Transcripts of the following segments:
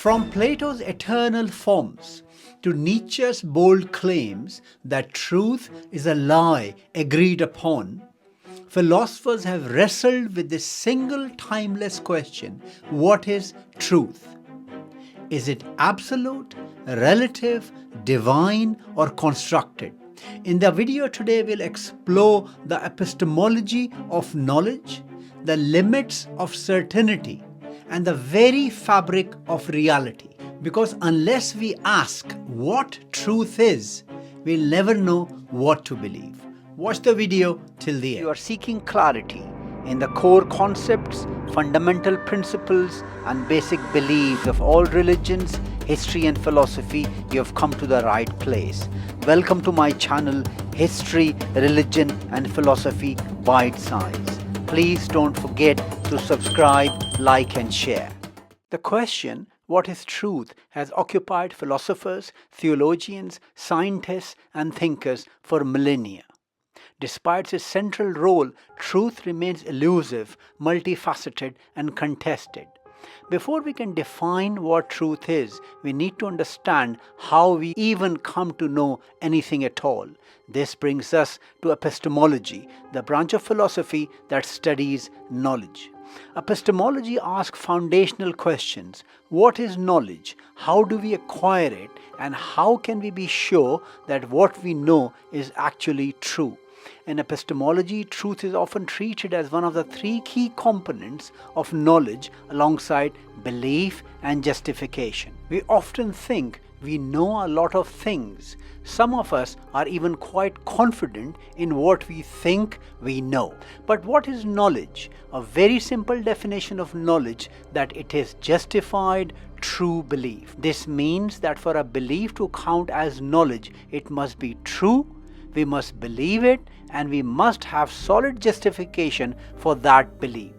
From Plato's eternal forms to Nietzsche's bold claims that truth is a lie agreed upon, philosophers have wrestled with this single timeless question: what is truth? Is it absolute, relative, divine, or constructed? In the video today, we'll explore the epistemology of knowledge, the limits of certainty, and the very fabric of reality. Because unless we ask what truth is, we'll never know what to believe. Watch the video till the end. You are seeking clarity in the core concepts, fundamental principles, and basic beliefs of all religions, history, and philosophy. You have come to the right place. Welcome to my channel, History, Religion, and Philosophy Bite Size. Please don't forget to subscribe, like, and share. The question, what is truth, has occupied philosophers, theologians, scientists, and thinkers for millennia. Despite its central role, truth remains elusive, multifaceted, and contested. Before we can define what truth is, we need to understand how we even come to know anything at all. This brings us to epistemology, the branch of philosophy that studies knowledge. Epistemology asks foundational questions. What is knowledge? How do we acquire it? And how can we be sure that what we know is actually true? In epistemology, truth is often treated as one of the three key components of knowledge alongside belief and justification. We often think we know a lot of things. Some of us are even quite confident in what we think we know. But what is knowledge? A very simple definition of knowledge: that it is justified, true belief. This means that for a belief to count as knowledge, it must be true, we must believe it, and we must have solid justification for that belief.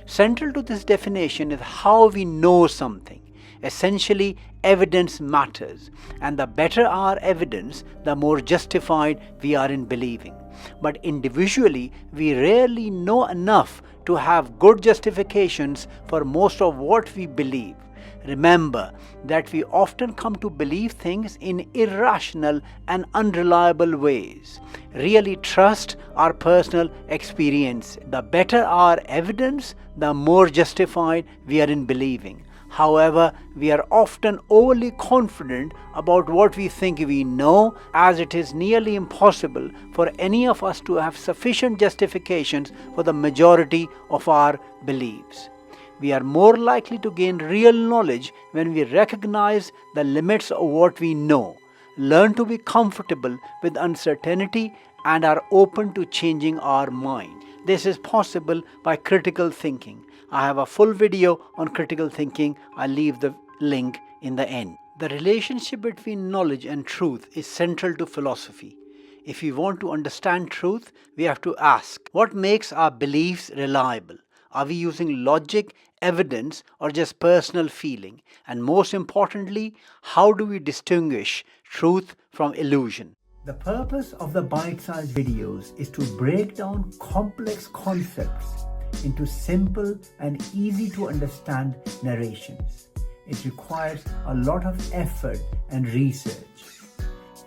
Central to this definition is how we know something. Essentially, evidence matters, and the better our evidence, the more justified we are in believing. But individually, we rarely know enough to have good justifications for most of what we believe. Remember that we often come to believe things in irrational and unreliable ways. Really trust our personal experience. The better our evidence, the more justified we are in believing. However, we are often overly confident about what we think we know, as it is nearly impossible for any of us to have sufficient justifications for the majority of our beliefs. We are more likely to gain real knowledge when we recognize the limits of what we know, learn to be comfortable with uncertainty, and are open to changing our mind. This is possible by critical thinking. I have a full video on critical thinking. I'll leave the link in the end. The relationship between knowledge and truth is central to philosophy. If we want to understand truth, we have to ask, what makes our beliefs reliable? Are we using logic, evidence, or just personal feeling? And most importantly, how do we distinguish truth from illusion? The purpose of the bite-sized videos is to break down complex concepts into simple and easy to understand narrations. It requires a lot of effort and research.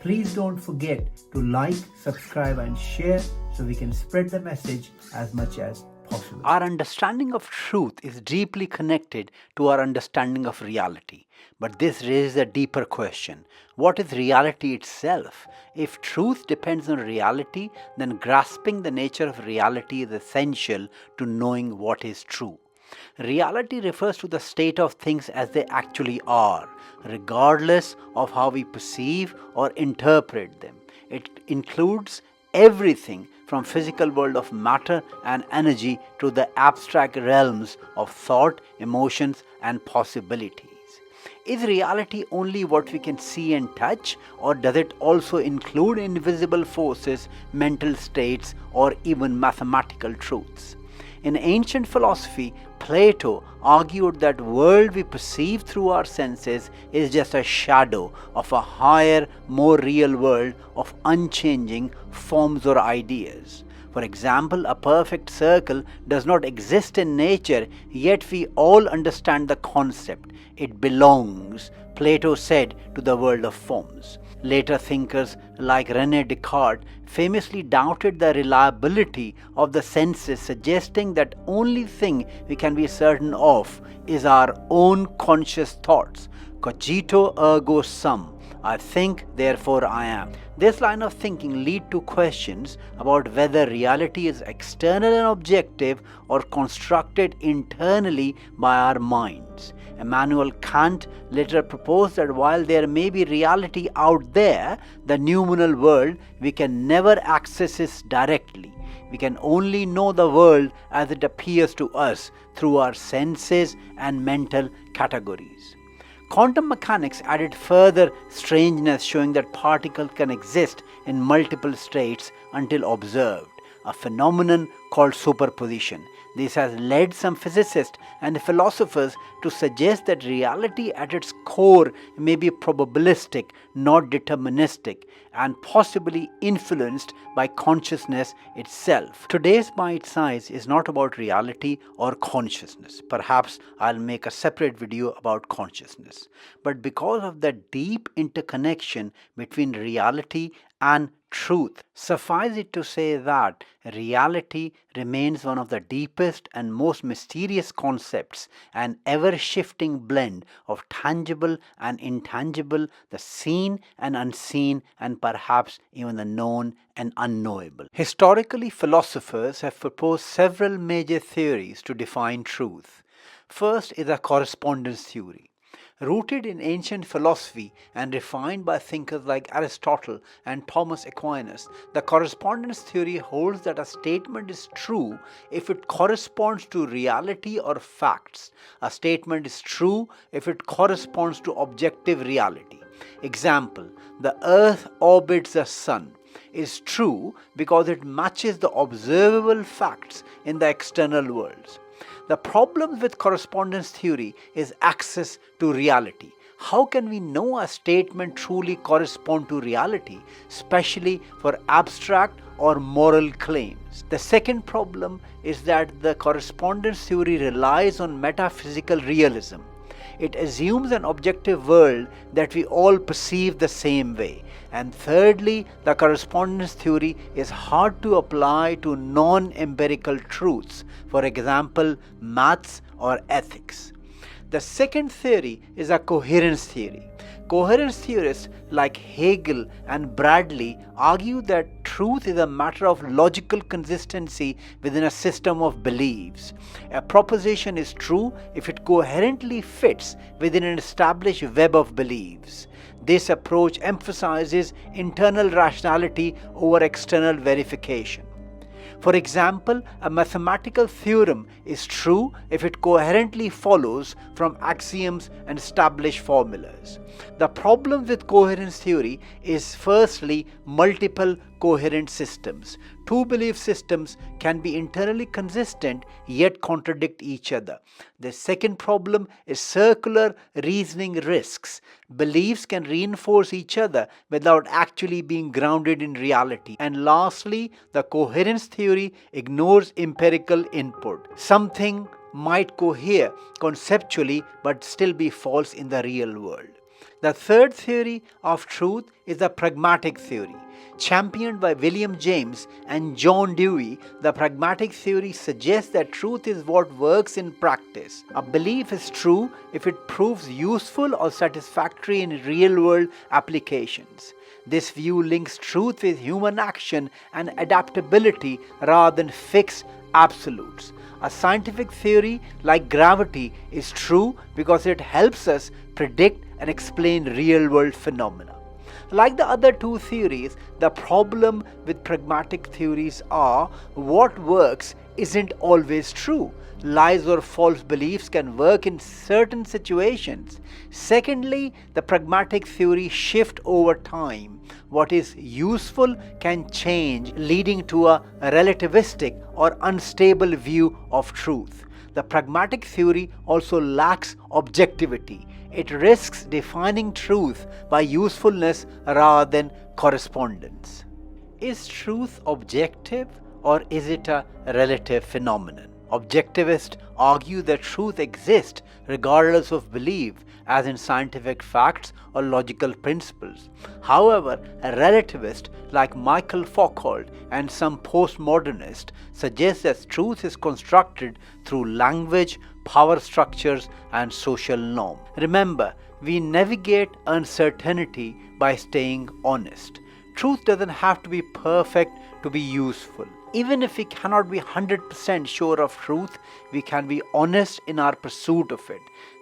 Please don't forget to like, subscribe, and share so we can spread the message as much as possible. Our understanding of truth is deeply connected to our understanding of reality. But this raises a deeper question. What is reality itself? If truth depends on reality, then grasping the nature of reality is essential to knowing what is true. Reality refers to the state of things as they actually are, regardless of how we perceive or interpret them. It includes everything from physical world of matter and energy to the abstract realms of thought, emotions, and possibilities. Is reality only what we can see and touch, or does it also include invisible forces, mental states, or even mathematical truths? In ancient philosophy, Plato argued that the world we perceive through our senses is just a shadow of a higher, more real world of unchanging forms or ideas. For example, a perfect circle does not exist in nature, yet we all understand the concept. It belongs, Plato said, to the world of forms. Later thinkers like René Descartes famously doubted the reliability of the senses, suggesting that only thing we can be certain of is our own conscious thoughts. Cogito ergo sum. I think, therefore I am. This line of thinking leads to questions about whether reality is external and objective or constructed internally by our minds. Immanuel Kant later proposed that while there may be reality out there, the noumenal world, we can never access it directly. We can only know the world as it appears to us through our senses and mental categories. Quantum mechanics added further strangeness, showing that particles can exist in multiple states until observed, a phenomenon called superposition. This has led some physicists and philosophers to suggest that reality at its core may be probabilistic, not deterministic, and possibly influenced by consciousness itself. Today's Bite Size is not about reality or consciousness. Perhaps I'll make a separate video about consciousness. But because of the deep interconnection between reality and truth, suffice it to say that reality remains one of the deepest and most mysterious concepts, an ever-shifting blend of tangible and intangible, the seen and unseen, and perhaps even the known and unknowable. Historically, philosophers have proposed several major theories to define truth. First is the correspondence theory. Rooted in ancient philosophy and refined by thinkers like Aristotle and Thomas Aquinas, the correspondence theory holds that a statement is true if it corresponds to reality or facts. A statement is true if it corresponds to objective reality. Example: the earth orbits the sun is true because it matches the observable facts in the external worlds. The problem with correspondence theory is access to reality. How can we know a statement truly corresponds to reality, especially for abstract or moral claims? The second problem is that the correspondence theory relies on metaphysical realism. It assumes an objective world that we all perceive the same way. And thirdly, the correspondence theory is hard to apply to non-empirical truths, for example, maths or ethics. The second theory is a coherence theory. Coherence theorists like Hegel and Bradley argue that truth is a matter of logical consistency within a system of beliefs. A proposition is true if it coherently fits within an established web of beliefs. This approach emphasizes internal rationality over external verification. For example, a mathematical theorem is true if it coherently follows from axioms and established formulas. The problem with coherence theory is firstly multiple coherent systems. Two belief systems can be internally consistent yet contradict each other. The second problem is circular reasoning risks. Beliefs can reinforce each other without actually being grounded in reality. And lastly, the coherence theory ignores empirical input. Something might cohere conceptually but still be false in the real world. The third theory of truth is the pragmatic theory. Championed by William James and John Dewey, the pragmatic theory suggests that truth is what works in practice. A belief is true if it proves useful or satisfactory in real-world applications. This view links truth with human action and adaptability rather than fixed absolutes. A scientific theory like gravity is true because it helps us predict and explain real-world phenomena. Like the other two theories, the problem with pragmatic theories are what works isn't always true. Lies or false beliefs can work in certain situations. Secondly, the pragmatic theory shifts over time. What is useful can change, leading to a relativistic or unstable view of truth. The pragmatic theory also lacks objectivity. It risks defining truth by usefulness rather than correspondence. Is truth objective or is it a relative phenomenon? Objectivists argue that truth exists regardless of belief, as in scientific facts or logical principles. However, a relativist like Michael Foucault and some postmodernists suggest that truth is constructed through language, power structures, and social norms. Remember, we navigate uncertainty by staying honest. Truth doesn't have to be perfect to be useful. Even if we cannot be 100% sure of truth, we can be honest in our pursuit of it.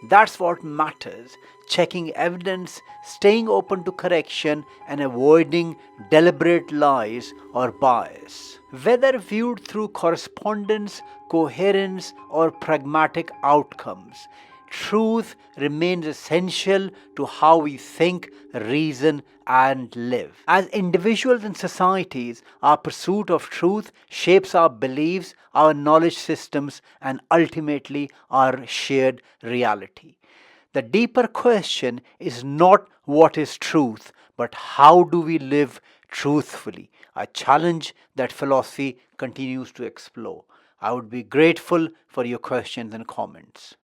That's what matters. Checking evidence, staying open to correction, and avoiding deliberate lies or bias. Whether viewed through correspondence, coherence, or pragmatic outcomes, truth remains essential to how we think, reason, and live. As individuals and societies, our pursuit of truth shapes our beliefs, our knowledge systems, and ultimately our shared reality. The deeper question is not what is truth, but how do we live truthfully, a challenge that philosophy continues to explore. I would be grateful for your questions and comments.